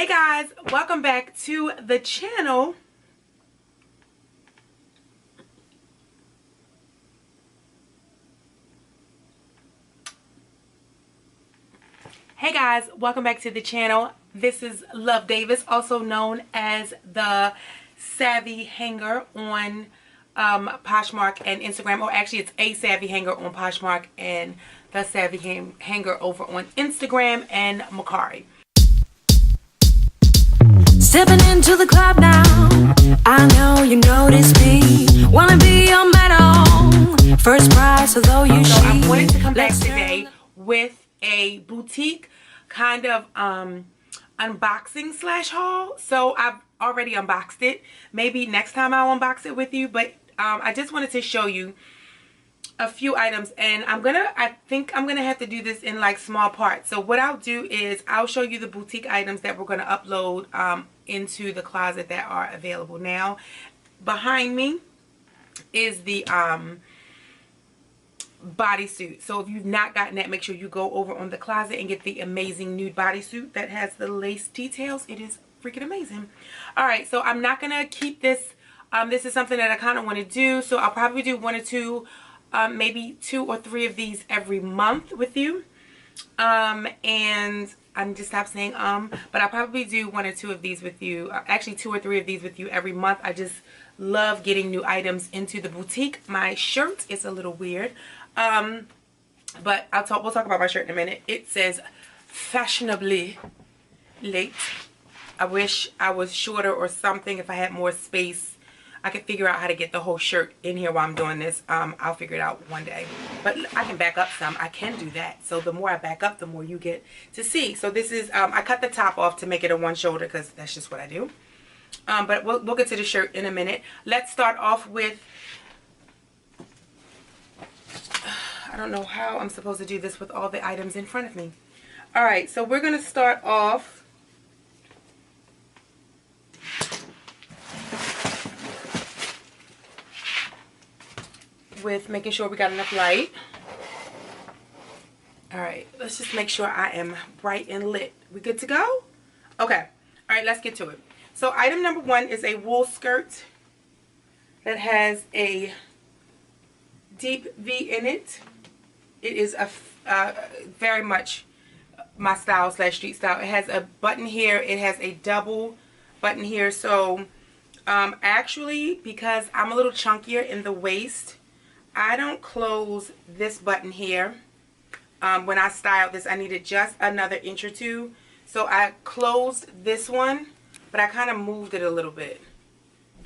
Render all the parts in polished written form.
guys, welcome back to the channel. Hey guys, welcome back to the channel. This is Love Davis, also known as the Savvy Hanger on Poshmark and Instagram. Or actually, it's a Savvy Hanger on Poshmark and the Savvy Hanger over on Instagram and Macari. Stepping into the club now, I know you notice me. Wanna be your medal, first prize, although you So I wanted to come back today with a boutique kind of unboxing slash haul. So I've already unboxed it. Maybe next time I'll unbox it with you, but I just wanted to show you a few items, and I think I'm gonna have to do this in like small parts. So what I'll do is I'll show you the boutique items that we're gonna upload into the closet that are available now. Behind me is the bodysuit. So if you've not gotten that, make sure you go over on the closet and get the amazing nude bodysuit that has the lace details. It is freaking amazing. All right, so I'm not gonna keep this. This is something that I kind of want to do, so I'll probably do one or two, maybe 2 or 3 of these every month with you. And I need to stop saying but I'll probably do 1 or 2 of these with you. Actually 2 or 3 of these with you every month. I just love getting new items into the boutique. My shirt is a little weird, but we'll talk about my shirt in a minute. It says fashionably late. I wish I was shorter or something. If I had more space, I could figure out how to get the whole shirt in here while I'm doing this. I'll figure it out one day. But I can back up some. I can do that. So the more I back up, the more you get to see. So this is, I cut the top off to make it a one shoulder because that's just what I do. But we'll get to the shirt in a minute. Let's start off with, I don't know how I'm supposed to do this with all the items in front of me. All right, so we're going to start off with making sure we got enough light. All right, let's just make sure I am bright and lit. We good to go? Okay. All right, let's get to it. So item number 1 is a wool skirt that has a deep V in it. It is a very much my style slash street style. It has a button here. It has a double button here. So actually, because I'm a little chunkier in the waist, I don't close this button here. When I styled this, I needed just another inch or 2. So I closed this one, but I kind of moved it a little bit.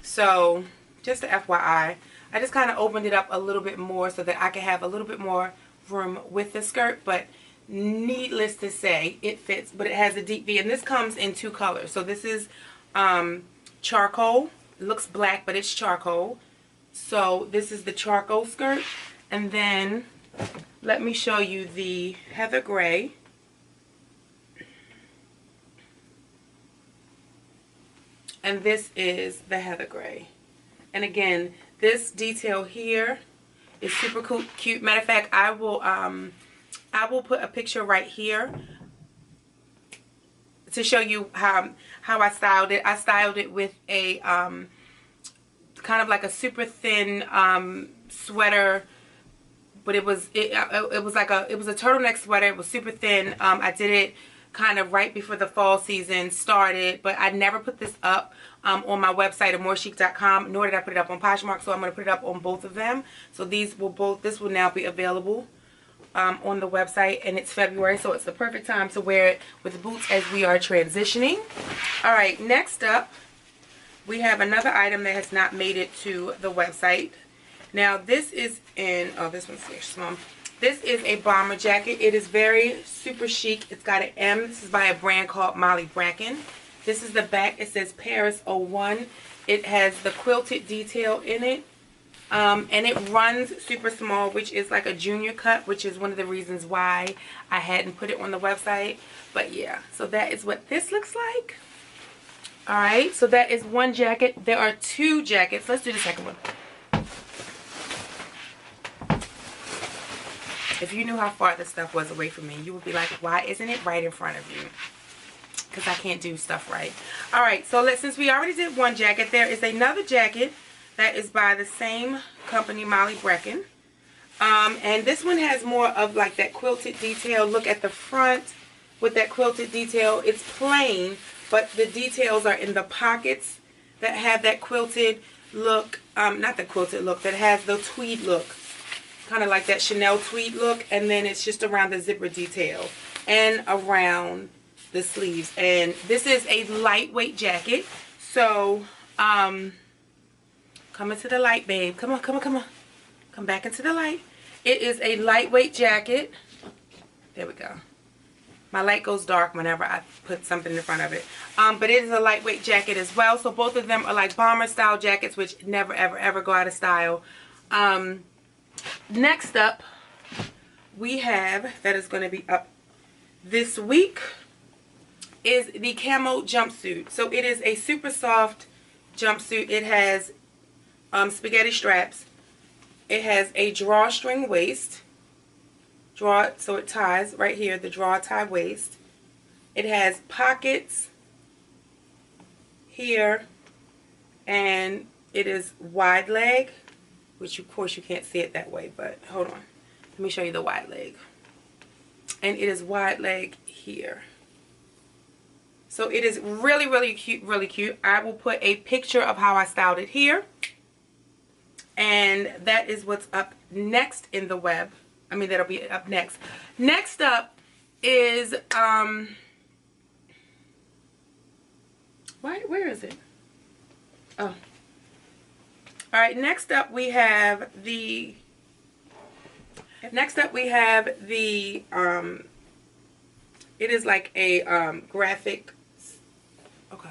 So just a FYI, I just kind of opened it up a little bit more so that I could have a little bit more room with the skirt. But needless to say, it fits, but it has a deep V. And this comes in 2 colors. So this is charcoal. It looks black, but it's charcoal. So this is the charcoal skirt, and then let me show you the heather gray. And this is the heather gray. And again, this detail here is super cute. Matter of fact, I will put a picture right here to show you how I styled it. I styled it with a kind of like a super thin sweater, but it was a turtleneck sweater. It was super thin. I did it kind of right before the fall season started, but I never put this up on my website at morechic.com, nor did I put it up on Poshmark, so I'm going to put it up on both of them. So this will now be available on the website, and it's February, so it's the perfect time to wear it with boots as we are transitioning. All right, next up, we have another item that has not made it to the website. Now this is in, oh, this one's here, small. This is a bomber jacket. It is very super chic. It's got an M. This is by a brand called Molly Bracken. This is the back. It says Paris 01. It has the quilted detail in it. And it runs super small, which is like a junior cut, which is one of the reasons why I hadn't put it on the website. But yeah, so that is what this looks like. Alright, so that is one jacket. There are 2 jackets. Let's do the second one. If you knew how far this stuff was away from me, you would be like, why isn't it right in front of you? because I can't do stuff right. Alright, so since we already did one jacket, there is another jacket that is by the same company, Molly Brecken. And this one has more of like that quilted detail. Look at the front with that quilted detail. It's plain, but the details are in the pockets that have that quilted look. Not the quilted look, that has the tweed look. Kind of like that Chanel tweed look. And then it's just around the zipper detail and around the sleeves. And this is a lightweight jacket. So, come into the light, babe. Come on, come on, come on. Come back into the light. It is a lightweight jacket. There we go. My light goes dark whenever I put something in front of it. But it is a lightweight jacket as well. So both of them are like bomber style jackets, which never, ever, ever go out of style. Next up, we have, that is going to be up this week, is the Camo Jumpsuit. So it is a super soft jumpsuit. It has spaghetti straps. It has a drawstring waist. So it ties right here, the draw tie waist. It has pockets here, and it is wide leg, which of course you can't see it that way, but hold on. Let me show you the wide leg. And it is wide leg here. So it is really, really cute, really cute. I will put a picture of how I styled it here. And that is what's up next in the web. I mean, that'll be up next. Next up is, where is it? Oh. Alright, next up we have the, it is like a, graphic, okay.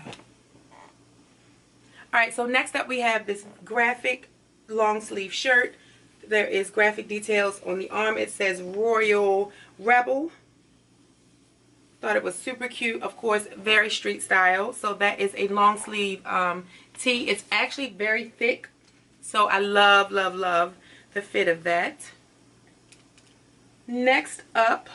Alright, so next up we have this graphic long sleeve shirt. There is graphic details on the arm. It says Royal Rebel. Thought it was super cute. Of course, very street style. So that is a long sleeve tee. It's actually very thick. So I love, love, love the fit of that. Next up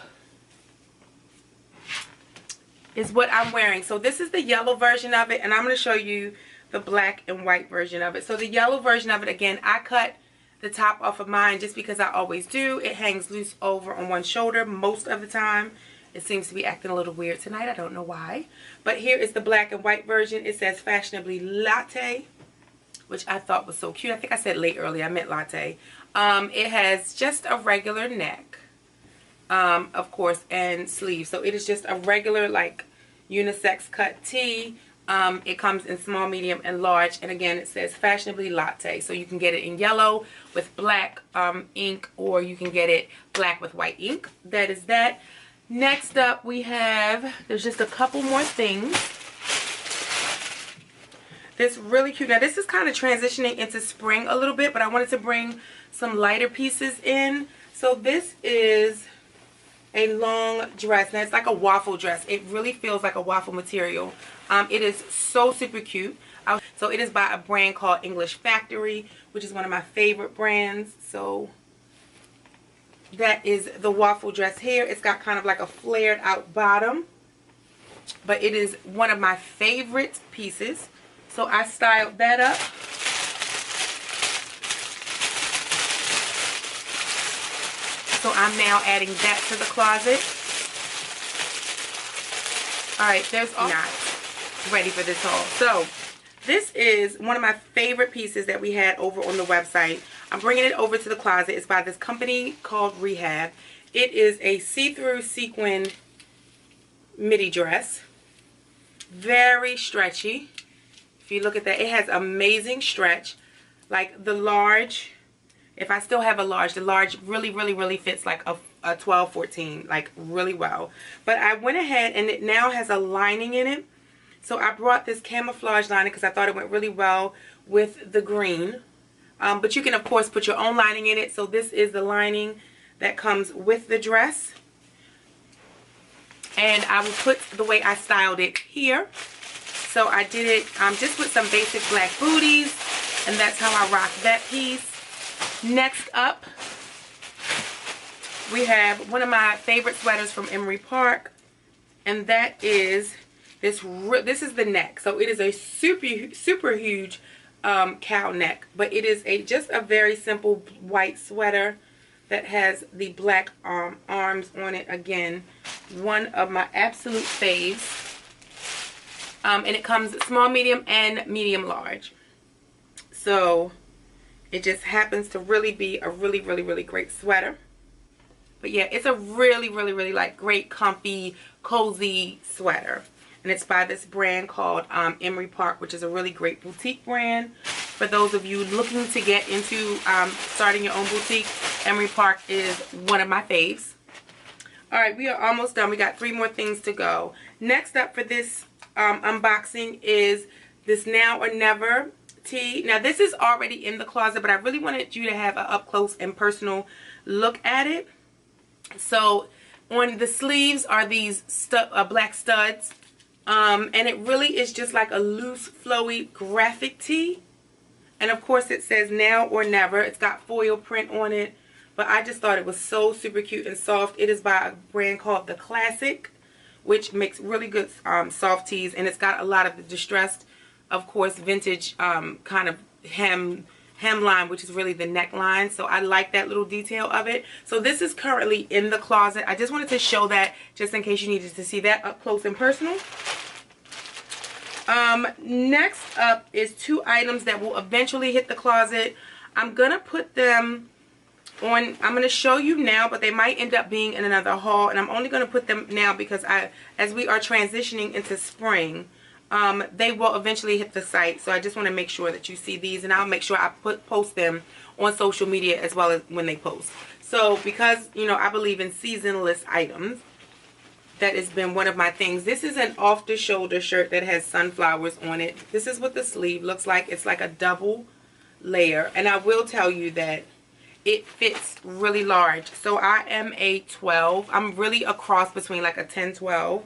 is what I'm wearing. So this is the yellow version of it, and I'm going to show you the black and white version of it. So the yellow version of it, again, I cut the top off of mine just because I always do. It hangs loose over on one shoulder most of the time. It seems to be acting a little weird tonight. I don't know why. But here is the black and white version. It says Fashionably Latte, which I thought was so cute. I think I said late earlier. I meant latte. It has just a regular neck, of course, and sleeves. So it is just a regular, like, unisex cut tee. It comes in small, medium, and large. And again, it says Fashionably Latte. So you can get it in yellow with black ink, or you can get it black with white ink. That is that. Next up, we have, there's just a couple more things. This really cute. Now, this is kind of transitioning into spring a little bit, but I wanted to bring some lighter pieces in. So this is a long dress. Now, it's like a waffle dress. It really feels like a waffle material. It is so super cute. So it is by a brand called English Factory, which is one of my favorite brands. So that is the waffle dress here. It's got kind of like a flared out bottom, but it is one of my favorite pieces. So I styled that up. So I'm now adding that to the closet. Alright, there's all not ready for this haul. So this is one of my favorite pieces that we had over on the website. I'm bringing it over to the closet. It's by this company called Rehab. It is a see-through sequin midi dress. Very stretchy. If you look at that, it has amazing stretch. Like the large, if I still have a large, the large really, really, really fits like a 12, 14, like really well. But I went ahead and it now has a lining in it. So I brought this camouflage lining because I thought it went really well with the green. But you can, of course, put your own lining in it. So this is the lining that comes with the dress. And I will put the way I styled it here. So I did it just with some basic black booties. And that's how I rock that piece. Next up, we have one of my favorite sweaters from Emery Park. And that is This is the neck. So it is a super huge cow neck, but it is just a very simple white sweater that has the black arms on it. Again, one of my absolute faves. And it comes small, medium, and medium large. So it just happens to really be a really great sweater. But yeah, it's a really like great, comfy, cozy sweater. And it's by this brand called Emery Park, which is a really great boutique brand. For those of you looking to get into starting your own boutique, Emery Park is one of my faves. Alright, we are almost done. We got 3 more things to go. Next up for this unboxing is this Now or Never tee. Now this is already in the closet, but I really wanted you to have an up close and personal look at it. So on the sleeves are these black studs, and it really is just like a loose flowy graphic tee. And of course it says Now or Never. It's got foil print on it, but I just thought it was so super cute and soft. It is by a brand called The Classic, which makes really good soft tees, and it's got a lot of the distressed, of course, vintage kind of hemline, which is really the neckline. So I like that little detail of it. So this is currently in the closet. I just wanted to show that just in case you needed to see that up close and personal. Next up is 2 items that will eventually hit the closet. I'm gonna put them on, I'm going to show you now, but they might end up being in another haul, and I'm only going to put them now because as we are transitioning into spring, they will eventually hit the site. So I just want to make sure that you see these, and I'll make sure I post them on social media as well as when they post. So because, you know, I believe in seasonless items, that has been one of my things. This is an off-the-shoulder shirt that has sunflowers on it. This is what the sleeve looks like. It's like a double layer, and I will tell you that it fits really large. So I am a 12. I'm really a cross between like a 10-12.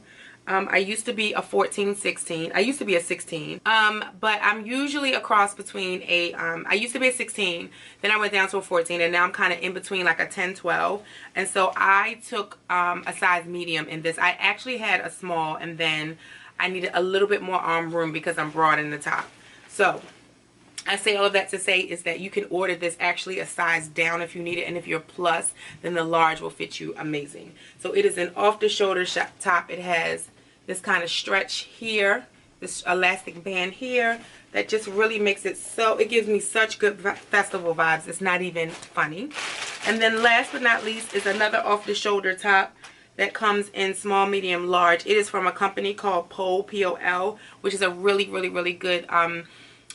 I used to be a 14-16. I used to be a 16. But I'm usually a cross between a, I used to be a 16, then I went down to a 14, and now I'm kind of in between like a 10-12. And so I took a size medium in this. I actually had a small, and then I needed a little bit more arm room because I'm broad in the top. So I say all of that to say is that you can order this actually a size down if you need it, and if you're plus, then the large will fit you amazing. So it is an off-the-shoulder top. It has this kind of stretch here, this elastic band here, that just really makes it so, it gives me such good festival vibes. It's not even funny. And then last but not least is another off-the-shoulder top that comes in small, medium, large. It is from a company called Pol, P-O-L, which is a really good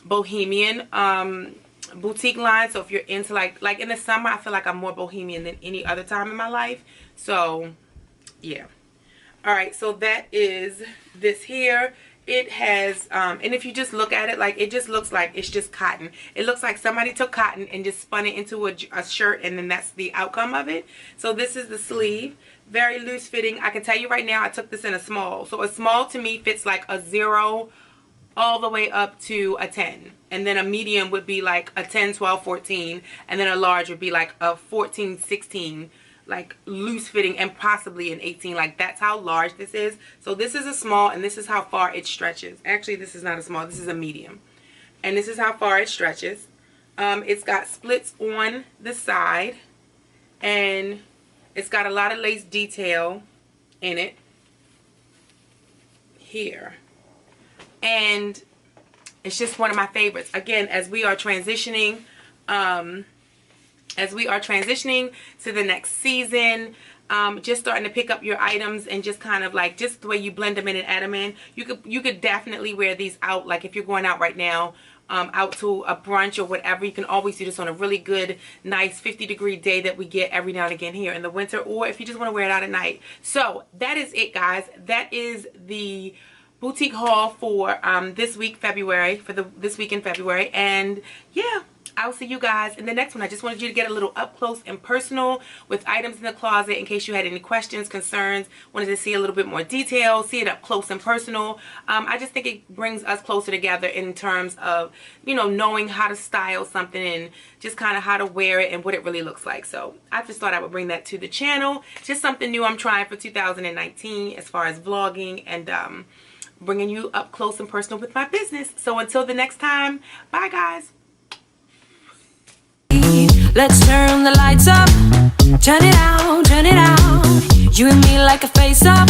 bohemian boutique line. So if you're into like in the summer, I feel like I'm more bohemian than any other time in my life. So yeah. Alright, so that is this here. It has and if you just look at it, like, it just looks like it's just cotton. It looks like somebody took cotton and just spun it into a shirt, and then that's the outcome of it. So this is the sleeve, very loose fitting. I can tell you right now, I took this in a small. So a small to me fits like a 0 all the way up to a 10, and then a medium would be like a 10, 12, 14, and then a large would be like a 14, 16, like loose fitting, and possibly an 18. Like, that's how large this is. So this is a small, and this is how far it stretches. Actually, this is not a small, this is a medium, and this is how far it stretches. It's got splits on the side, and it's got a lot of lace detail in it here. And it's just one of my favorites. Again, as we are transitioning to the next season, just starting to pick up your items, and just kind of like, just the way you blend them in and add them in, you could definitely wear these out. Like, if you're going out right now, out to a brunch or whatever, you can always do this on a really good, nice 50-degree day that we get every now and again here in the winter, or if you just want to wear it out at night. So that is it, guys. That is the boutique haul for this week, February, this week in February. And yeah, I'll see you guys in the next one. I just wanted you to get a little up close and personal with items in the closet in case you had any questions, concerns, wanted to see a little bit more detail, see it up close and personal. I just think it brings us closer together in terms of, you know, knowing how to style something and just kind of how to wear it and what it really looks like. So I just thought I would bring that to the channel. Just something new I'm trying for 2019 as far as vlogging and bringing you up close and personal with my business. So until the next time, bye guys. Let's turn the lights up, turn it out, turn it out. You and me like a face up,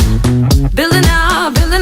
building up, building